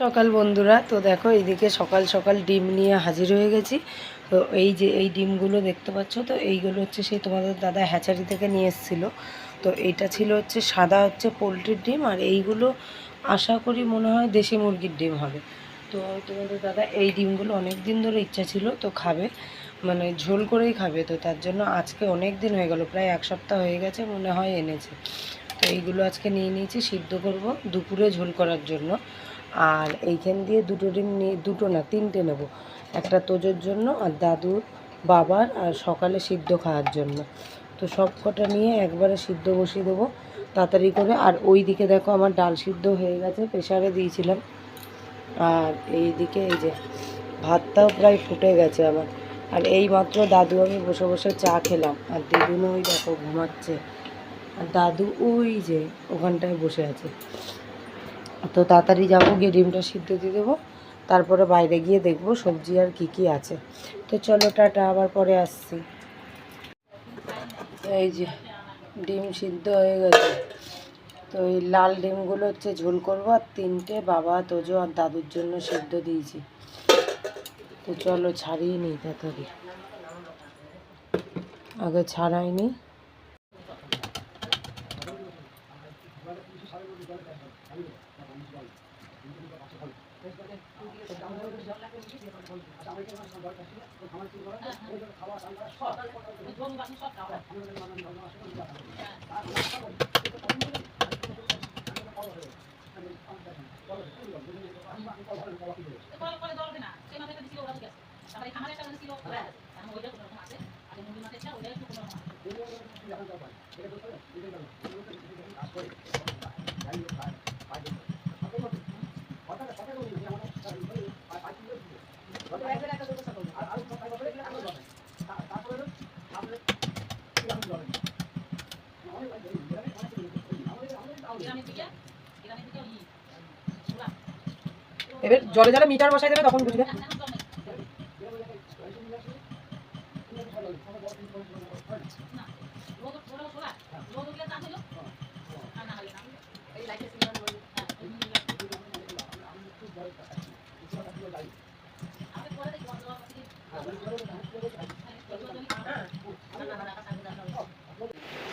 সকাল বন্ধুরা, তো দেখো এইদিকে সকাল সকাল ডিম নিয়ে হাজির হয়ে গেছি। তো এই যে এই ডিমগুলো দেখতে পাচ্ছ, তো এইগুলো হচ্ছে সেই তোমাদের দাদা হ্যাচারি থেকে নিয়ে এসেছিলো। তো এইটা ছিল হচ্ছে সাদা হচ্ছে পোলট্রির ডিম, আর এইগুলো আশা করি মনে হয় দেশি মুরগির ডিম হবে। তো তোমাদের দাদা এই ডিমগুলো অনেক দিন ধরে ইচ্ছা ছিল তো খাবে, মানে ঝোল করেই খাবে। তো তার জন্য আজকে অনেক দিন হয়ে গেল, প্রায় এক সপ্তাহ হয়ে গেছে মনে হয় এনেছে। তো এইগুলো আজকে নিয়ে নিয়েছি, সিদ্ধ করব দুপুরে ঝোল করার জন্য। আর এইখান দিয়ে দুটো ডিম নিয়ে, দুটো না তিনটে নেব, একটা তোজোর জন্য আর দাদুর, বাবার, আর সকালে সিদ্ধ খাওয়ার জন্য। তো সব কটা নিয়ে একবারে সিদ্ধ বসিয়ে দেবো তাড়াতাড়ি করে। আর ওই দিকে দেখো আমার ডাল সিদ্ধ হয়ে গেছে, প্রেশারে দিয়েছিলাম। আর এই দিকে এই যে ভাতটাও প্রায় ফুটে গেছে আমার। আর এই মাত্র দাদু আমি বসে বসে চা খেলাম, আর দিদুনও ওই দেখো ঘুমাচ্ছে, আর দাদু ওই যে ওখানটায় বসে আছে। তো তাড়াতাড়ি যাবো, গিয়ে ডিমটা সিদ্ধ দিয়ে দেবো, তারপরে বাইরে গিয়ে দেখবো সবজি আর কি কি আছে। তো চলো টাটা, আবার পরে আসছি। এই যে ডিম সিদ্ধ হয়ে গেছে। তো এই লাল ডিমগুলো হচ্ছে ঝোল করবো, আর তিনটে বাবা, তোজো আর দাদুর জন্য সিদ্ধ দিয়েছি। তো চলো ছাড়িয়ে নিই তাড়াতাড়ি, আগে ছাড়াইনি। এবার জলে জলে মিটার বসাই দেবে, তখন বুঝবে।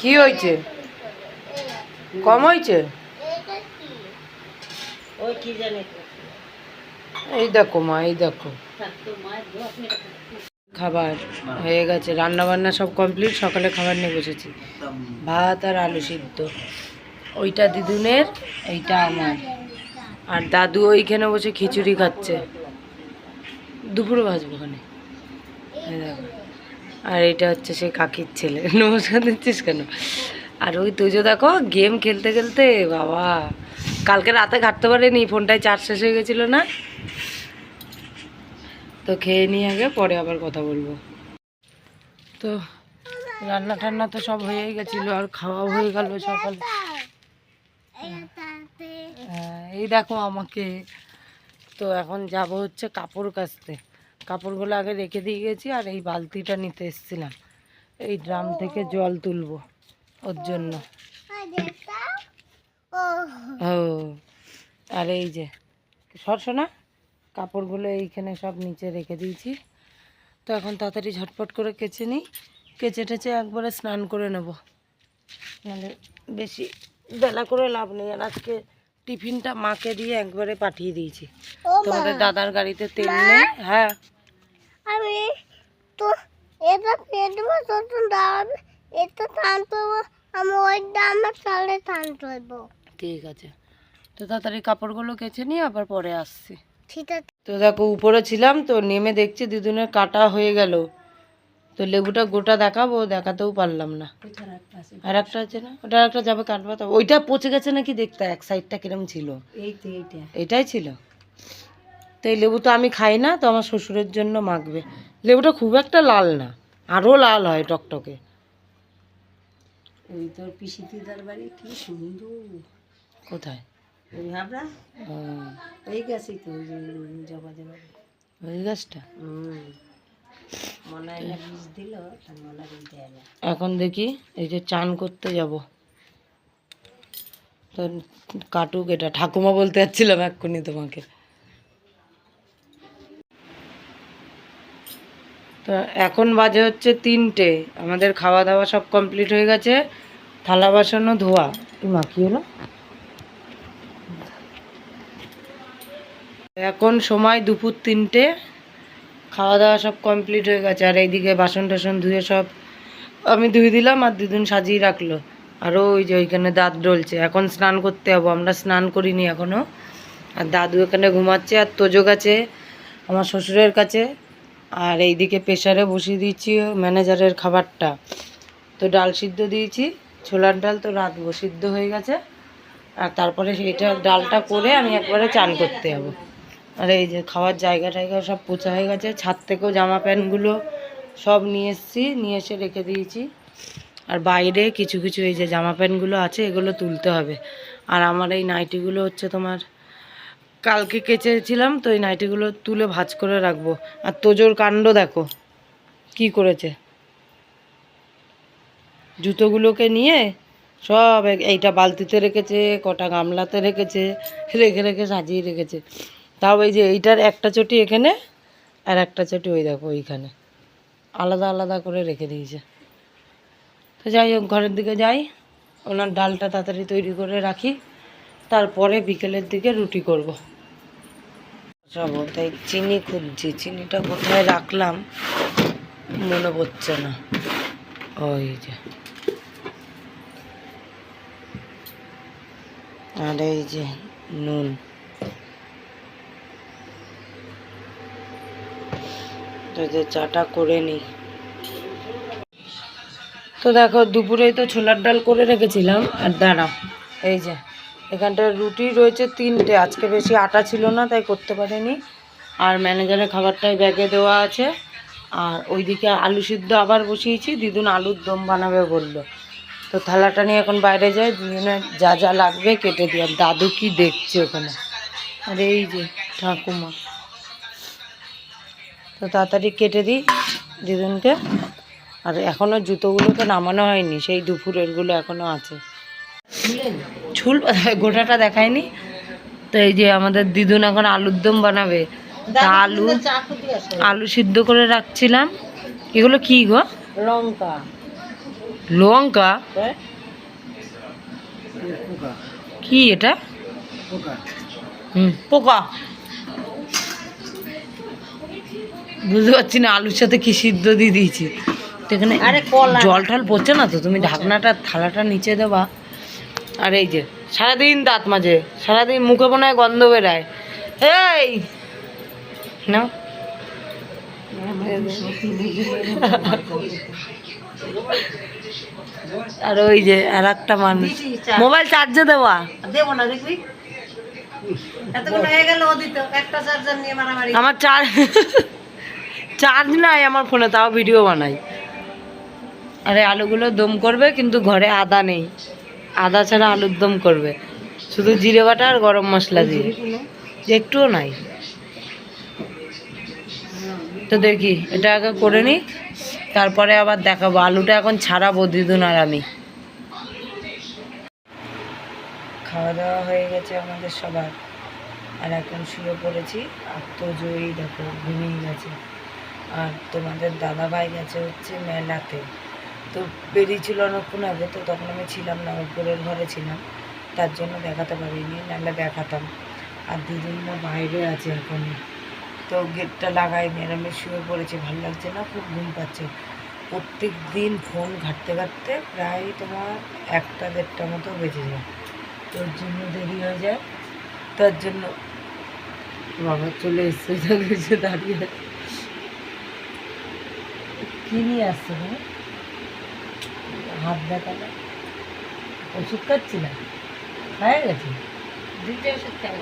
কি হয়েছে? কম হয়েছে? এই দেখো মা, এই দেখো খাবার হয়ে গেছে, রান্না বান্না সব কমপ্লিট। সকালে খাবার নিয়ে বসেছি, ভাত আর আলু সিদ্ধ। ওইটা দিদুনের, এইটা আমার। আর দাদু ওইখানে বসে খিচুড়ি খাচ্ছে, দুপুরে ভাজবো ওখানে। দেখো, আর এটা হচ্ছে সেই কাকির ছেলে। নমস্কার দিচ্ছিস কেন? আর ওই তুজো দেখো গেম খেলতে খেলতে, বাবা কালকে রাতে ঘাটতে পারেনি, ফোনটায় চার্জ শেষ হয়ে গেছিলো না। তো খেয়ে নিয়ে আগে, পরে আবার কথা বলবো। তো রান্না টান্না তো সব হয়েই গেছিলো, আর খাওয়াও হয়ে গেল সকাল। এই দেখো আমাকে। তো এখন যাব হচ্ছে কাপড় কাচতে, কাপড়গুলো আগে রেখে দিয়ে গেছি। আর এই বালতিটা নিতে এসেছিলাম, এই ড্রাম থেকে জল তুলবো ওর জন্য। ও, আর এই যে সরসোনা কাপড়গুলো এইখানে সব নিচে রেখে দিয়েছি। তো এখন তাড়াতাড়ি ঝটপট করে কেচে নিই, কেচে টেচে একবারে স্নান করে নেব, নাহলে বেশি বেলা করে লাভ নেই। আর আজকে টিফিনটা মাকে দিয়ে একবারে পাঠিয়ে দিয়েছি, তোমাদের দাদার গাড়িতে তেল নেই। হ্যাঁ আমি তো এটা ফেলবো, তো দাঁড়াবে, এটা টানতে আমি ওই দামে চালে টানতে হইব। ঠিক আছে, তো তাড়াতাড়ি কাপড়গুলো কেচে নিয়ে আবার পরে আসছি। ঠিক আছে। তো দেখো উপরে ছিলাম, তো নেমে দেখছি দিদুনের কাটা হয়ে গেল। তো লেবুটা গোটা দেখাবো, দেখাতেও পারলাম না। আর একটা আছে না, ওটা একটা যাবে কাটবা। তো ওইটা পচে গেছে নাকি দেখতে, এক সাইডটা কিরম ছিল। এটাই ছিল। তো এই লেবু তো আমি খাই না, তো আমার শ্বশুরের জন্য মাখবে। লেবুটা খুব একটা লাল না, আরও লাল হয় টকটকে। ওই তোর পিসি দিদার বাড়ি কি সুন্দর। কোথায়? ওই হাবড়া, ওই গাছই তো, ওই জবা জবা ওই গাছটা। মনে হয় বীজ দিল, এখন দেখি এই যে চান করতে যাব। তো কাটুক, এটা ঠাকুমা বলতে যাচ্ছিলাম এক্ষুনি তোমাকে। তো এখন বাজে হচ্ছে 3টে, আমাদের খাওয়া দাওয়া সব কমপ্লিট হয়ে গেছে, থালা বাসনও ধোয়া। মা কি হলো? এখন সময় দুপুর 3টে, খাওয়া দাওয়া সব কমপ্লিট হয়ে গেছে। আর এইদিকে বাসন টাসন ধুয়ে সব আমি ধুয়ে দিলাম, আর দিদুন সাজিয়ে রাখলো। আরও ওই যে ওইখানে দাঁত ডলছে, এখন স্নান করতে যাবো, আমরা স্নান করিনি এখনও। আর দাদু এখানে ঘুমাচ্ছে, আর তোজো গেছে আমার শ্বশুরের কাছে। আর এইদিকে প্রেশারে বসিয়ে দিয়েছি ম্যানেজারের খাবারটা। তো ডাল সিদ্ধ দিয়েছি, ছোলার ডাল তো রাতবো সিদ্ধ হয়ে গেছে। আর তারপরে সেইটা ডালটা করে আমি একবারে চান করতে যাবো। আর এই যে খাওয়ার জায়গা টায়গা সব পোছা হয়ে গেছে, ছাদ থেকেও জামা প্যান্টগুলো সব নিয়ে এসেছি, নিয়ে এসে রেখে দিয়েছি। আর বাইরে কিছু কিছু এই যে জামা প্যান্টগুলো আছে, এগুলো তুলতে হবে। আর আমার এই নাইটিগুলো হচ্ছে তোমার কালকে কেচেছিলাম, তো এই নাইটিগুলো তুলে ভাঁজ করে রাখবো। আর তোজোর কাণ্ড দেখো কি করেছে, জুতোগুলোকে নিয়ে সব এইটা বালতিতে রেখেছে, কটা গামলাতে রেখেছে, রেখে রেখে সাজিয়ে রেখেছে। তাও এই যে এইটার একটা চটি এখানে, আর একটা চটি ওই দেখো ওইখানে, আলাদা আলাদা করে রেখে দিয়েছে। তো যাই হোক, ঘরের দিকে যাই, ওনার ডালটা তাড়াতাড়ি তৈরি করে রাখি, তারপরে বিকেলের দিকে রুটি করব। সব তাই চিনি খুঁজছি, চিনিটা কোথায় রাখলাম মনে পড়ছে না। ওই যে, আর এই যে নুন। তো যে চাটা করে নিই। তো দেখো দুপুরেই তো ছোলার ডাল করে রেখেছিলাম। আর দাঁড়াও, এই যে এখানটায় রুটি রয়েছে 3টে, আজকে বেশি আটা ছিল না তাই করতে পারিনি। আর ম্যানেজারের খাবারটাই ব্যাগে দেওয়া আছে। আর ওইদিকে আলু সিদ্ধ আবার বসিয়েছি, দিদুন আলুর দম বানাবে বললো। তো থালাটা নিয়ে এখন বাইরে যাই, দুজনে যা যা লাগবে কেটে দিই। আর দাদু কি দেখছে ওখানে, আর এই যে ঠাকুমা। তো তাড়াতাড়ি কেটে দিই দিদুনকে। আর এখনও জুতোগুলোকে নামানো হয়নি, সেই দুপুরেরগুলো এখনও আছে। ঝুল গোটাটা দেখায়নি। তো এই যে আমাদের দিদুন এখন আলুর দম বানাবে। তা আলু সিদ্ধ করে রাখছিলাম। এগুলো কি গো? লঙ্কা। লঙ্কা কি এটা? পোকা। বুঝতে পারছি না, আলুর সাথে কি সিদ্ধ দিয়ে দিয়েছি। তো এখানে জল ঠল পড়ছে না, তো তুমি ঢাকনাটা থালাটা নিচে দেবা। আর এই যে সারাদিন দাঁত মাজে, সারাদিন মুখে মনে হয় গন্ধ বেরায়। এই না, আর ওই যে আর একটা মানুষ মোবাইল চার্জে দেওয়া, দেবো না দেখবি আমার চার্জ নাই আমার ফোনে, তাও ভিডিও বানাই। আরে আলুগুলো দম করবে, কিন্তু ঘরে আদা নেই, আদা ছাড়া আলুর দম করবে, শুধু জিরে বাটা আর গরম মশলা দিয়ে, একটুও নাই। তো দেখি এটা আগে করে নিই, তারপরে আবার দেখাবো। আলুটা এখন ছাড়াবো দিদুন আর আমি। খাওয়া দাওয়া হয়ে গেছে আমাদের সবার, আর এখন শুয়ে পড়েছি। আর তো জয়ী দেখো ঘুমিয়ে গেছে। আর তোমাদের দাদা ভাই গেছে হচ্ছে মেলাতে, তো বেরিয়েছিল অনেকক্ষণ আগে, তো তখন আমি ছিলাম না, উপরের ঘরে ছিলাম, তার জন্য দেখাতে পারিনি, নাহলে দেখাতাম। আর দিদুনরা বাইরে আছে এখন, তো গেটটা লাগাইনি, আর আমি শুয়ে পড়েছি, ভালো লাগছে না, খুব ঘুম পাচ্ছে। প্রত্যেক দিন ফোন ঘাঁটতে ঘাঁটতে প্রায় তোমার 1টা 1:30 মতো বেজে যায়, তোর জন্য দেরি হয়ে যায়। তার জন্য বাবা চলে এসছে, দাঁড়িয়ে কি নিয়ে আসছে মানে হাত দেখালে ওষুধ খাচ্ছিলাম, খাওয়া গেছে 2টা ওষুধ খাই।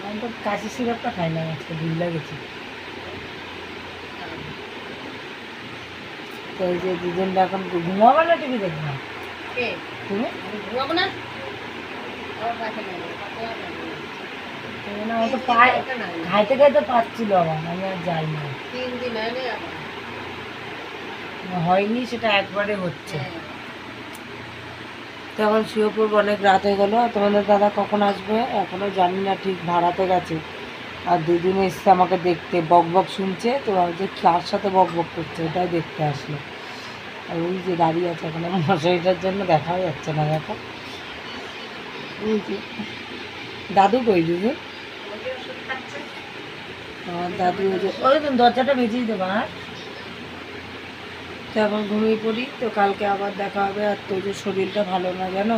আমি তো কাশি সিরাপটা খাই না, আজকে ভুলে গেছি। তো এই যে দুজনটা এখন ঘুমাবো না, টিভি দেখবো তুমি? ঘুমাবো না, আমার তো পায়ে খাইতে খাইতে পাচ্ছিল আমার, আমি আর যাই না, 3 দিন হয়নি, সেটা একবারে হচ্ছে। তো এখন শুয়ে পড়বো, অনেক রাত হয়ে গেলো। তোমাদের দাদা কখন আসবে এখনও জানি না, ঠিক ভাড়াতে গেছে, আর দিদিন এসছে আমাকে দেখতে, বক বক শুনছে, তো যে কার সাথে বক বক করছে ওটাই দেখতে আসলো। আর ওই যে দাঁড়িয়ে আছে এখানে মশারিটার জন্য দেখাও যাচ্ছে না, দেখো ওই যে দাদু কই দিদি, আমার দাদু ওই যে ওই দরজাটা ভেজেই দেবো। আর তো এখন ঘুমিয়ে পড়ি, তো কালকে আবার দেখা হবে। আর তো যে শরীরটা ভালো না জানো,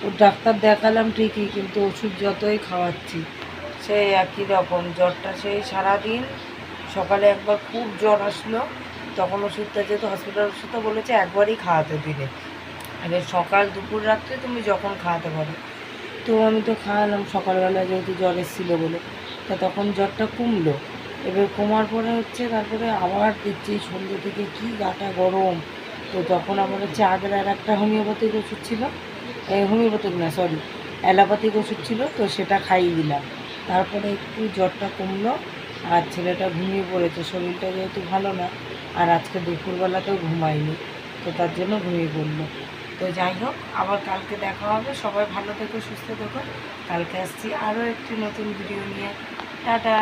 ও ডাক্তার দেখালাম ঠিকই, কিন্তু ওষুধ যতই খাওয়াচ্ছি সেই একই রকম জ্বরটা। সেই সারাদিন সকালে একবার খুব জ্বর আসলো, তখন ওষুধটা যেহেতু হসপিটাল ওষুধটা বলেছে একবারই খাওয়াতে দিনে, এবার সকাল দুপুর রাত্রে তুমি যখন খাওয়াতে পারো। তো আমি তো খাওয়ালাম সকালবেলা যেহেতু জ্বর এসেছিলো বলে, তা তখন জ্বরটা কমলো। এবার কমার পরে হচ্ছে তারপরে আবার দেখছি সন্ধ্যে থেকে কী গাটা গরম। তো তখন আবার হচ্ছে আগের আর একটা হোমিওপ্যাথিক ওষুধ ছিল, হোমিওপ্যাথিক না সরি অ্যালোপ্যাথিক ওষুধ ছিল, তো সেটা খাইয়ে দিলাম। তারপরে একটু জ্বরটা কমলো, আর ছেলেটা ঘুমিয়ে পড়েছে, শরীরটা যেহেতু ভালো না। আর আজকে দুপুরবেলাতেও ঘুমায়নি, তো তার জন্য ঘুমিয়ে পড়লো। তো যাই হোক, আবার কালকে দেখা হবে। সবাই ভালো থেকো, সুস্থ থেকো। কালকে আসছি আরও একটি নতুন ভিডিও নিয়ে। টাটা।